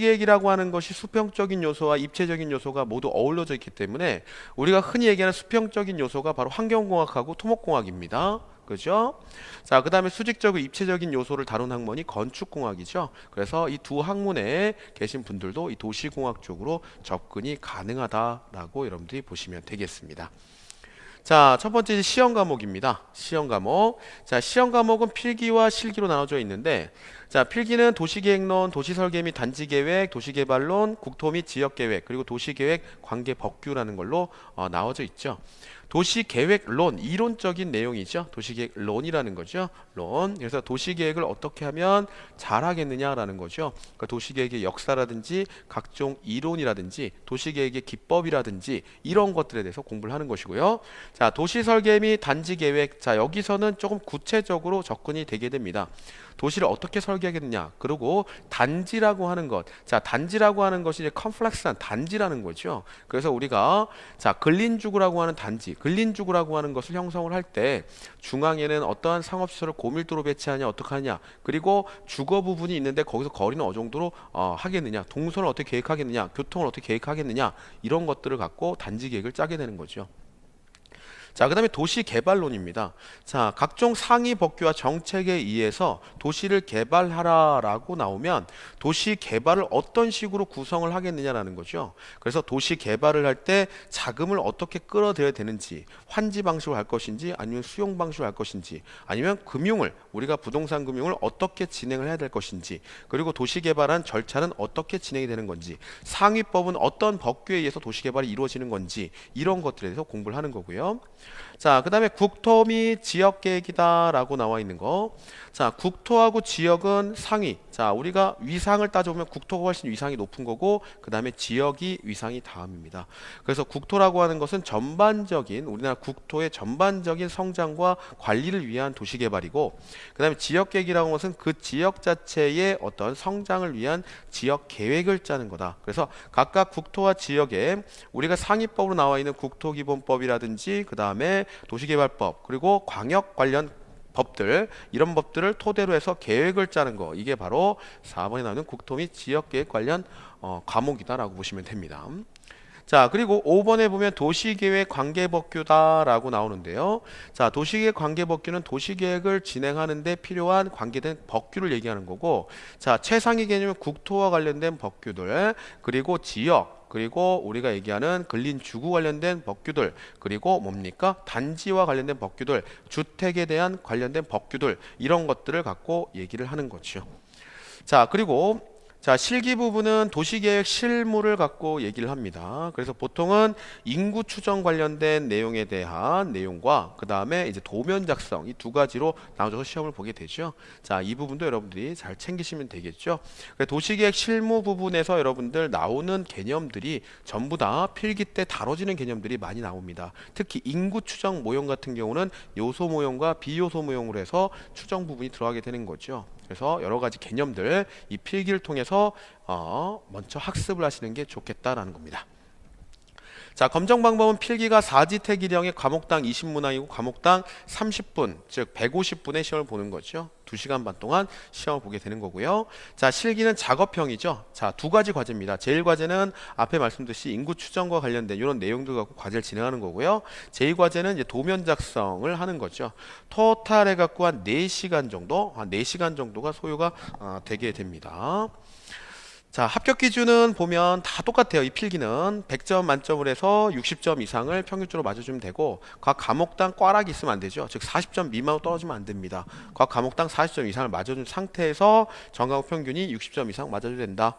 도시계획이라고 하는 것이 수평적인 요소와 입체적인 요소가 모두 어우러져 있기 때문에 우리가 흔히 얘기하는 수평적인 요소가 바로 환경공학하고 토목공학입니다. 그죠? 자, 그 다음에 수직적이고 입체적인 요소를 다룬 학문이 건축공학이죠. 그래서 이 두 학문에 계신 분들도 이 도시공학 쪽으로 접근이 가능하다라고 여러분들이 보시면 되겠습니다. 자, 첫 번째 시험 과목입니다. 시험 과목. 자, 시험 과목은 필기와 실기로 나눠져 있는데, 자, 필기는 도시계획론, 도시설계 및 단지계획, 도시개발론, 국토 및 지역계획, 그리고 도시계획 관계 법규라는 걸로 나와져 있죠. 도시계획론, 이론적인 내용이죠. 도시계획론이라는 거죠. 론. 그래서 도시계획을 어떻게 하면 잘하겠느냐라는 거죠. 그러니까 도시계획의 역사라든지 각종 이론이라든지 도시계획의 기법이라든지 이런 것들에 대해서 공부를 하는 것이고요. 자, 도시설계 및 단지계획. 자, 여기서는 조금 구체적으로 접근이 되게 됩니다. 도시를 어떻게 설계하겠느냐. 그리고 단지라고 하는 것. 자, 단지라고 하는 것이 이제 컴플렉스한 단지라는 거죠. 그래서 우리가 자, 근린주구라고 하는 단지, 근린주구라고 하는 것을 형성을 할 때 중앙에는 어떠한 상업시설을 고밀도로 배치하냐, 어떻게 하냐. 그리고 주거 부분이 있는데 거기서 거리는 어느 정도로 하겠느냐. 동선을 어떻게 계획하겠느냐. 교통을 어떻게 계획하겠느냐. 이런 것들을 갖고 단지 계획을 짜게 되는 거죠. 자, 그 다음에 도시개발론입니다. 자, 각종 상위 법규와 정책에 의해서 도시를 개발하라라고 나오면 도시 개발을 어떤 식으로 구성을 하겠느냐라는 거죠. 그래서 도시 개발을 할 때 자금을 어떻게 끌어들여야 되는지, 환지 방식으로 할 것인지 아니면 수용 방식으로 할 것인지 아니면 금융을 우리가 부동산 금융을 어떻게 진행을 해야 될 것인지, 그리고 도시 개발한 절차는 어떻게 진행이 되는 건지, 상위법은 어떤 법규에 의해서 도시 개발이 이루어지는 건지 이런 것들에 대해서 공부를 하는 거고요. 자, 그 다음에 국토 및 지역계획이다 라고 나와 있는 거. 자, 국토하고 지역은 상위. 자, 우리가 위상을 따져보면 국토가 훨씬 위상이 높은 거고, 그 다음에 지역이 위상이 다음입니다. 그래서 국토라고 하는 것은 전반적인 우리나라 국토의 전반적인 성장과 관리를 위한 도시개발이고, 그 다음에 지역계획이라고 하는 것은 그 지역 자체의 어떤 성장을 위한 지역계획을 짜는 거다. 그래서 각각 국토와 지역에 우리가 상위법으로 나와 있는 국토기본법이라든지 그 다음에 도시개발법, 그리고 광역 관련 법들, 이런 법들을 토대로 해서 계획을 짜는 거, 이게 바로 4번에 나오는 국토 및 지역계획 관련 과목이다라고 보시면 됩니다. 자, 그리고 5번에 보면 도시계획 관계법규다라고 나오는데요. 자, 도시계획 관계법규는 도시계획을 진행하는 데 필요한 관계된 법규를 얘기하는 거고, 자, 최상위 개념은 국토와 관련된 법규들, 그리고 지역, 그리고 우리가 얘기하는 근린주구 관련된 법규들, 그리고 뭡니까? 단지와 관련된 법규들, 주택에 대한 관련된 법규들, 이런 것들을 갖고 얘기를 하는 거죠. 자, 그리고 자, 실기 부분은 도시계획 실무를 갖고 얘기를 합니다. 그래서 보통은 인구 추정 관련된 내용에 대한 내용과 그 다음에 이제 도면 작성, 이 두 가지로 나눠져서 시험을 보게 되죠. 자, 이 부분도 여러분들이 잘 챙기시면 되겠죠. 도시계획 실무 부분에서 여러분들 나오는 개념들이 전부 다 필기 때 다뤄지는 개념들이 많이 나옵니다. 특히 인구 추정 모형 같은 경우는 요소 모형과 비요소 모형으로 해서 추정 부분이 들어가게 되는 거죠. 그래서 여러 가지 개념들 이 필기를 통해서 먼저 학습을 하시는 게 좋겠다라는 겁니다. 자, 검정 방법은 필기가 4지태 기령에 과목당 20문항이고 과목당 30분, 즉 150분의 시험을 보는 거죠. 2시간 반 동안 시험을 보게 되는 거고요. 자, 실기는 작업형이죠. 자, 두 가지 과제입니다. 제1과제는 앞에 말씀드렸듯이 인구 추정과 관련된 이런 내용들 갖고 과제를 진행하는 거고요. 제2과제는 이제 도면 작성을 하는 거죠. 토탈 해갖고 한 4시간 정도, 한 4시간 정도가 소요가 되게 됩니다. 자, 합격 기준은 보면 다 똑같아요. 이 필기는 100점 만점을 해서 60점 이상을 평균적으로 맞아주면 되고, 각 과목당 꽈락이 있으면 안 되죠. 즉 40점 미만으로 떨어지면 안 됩니다. 각 과목당 40점 이상을 맞아준 상태에서 전과목 평균이 60점 이상 맞아줘야 된다.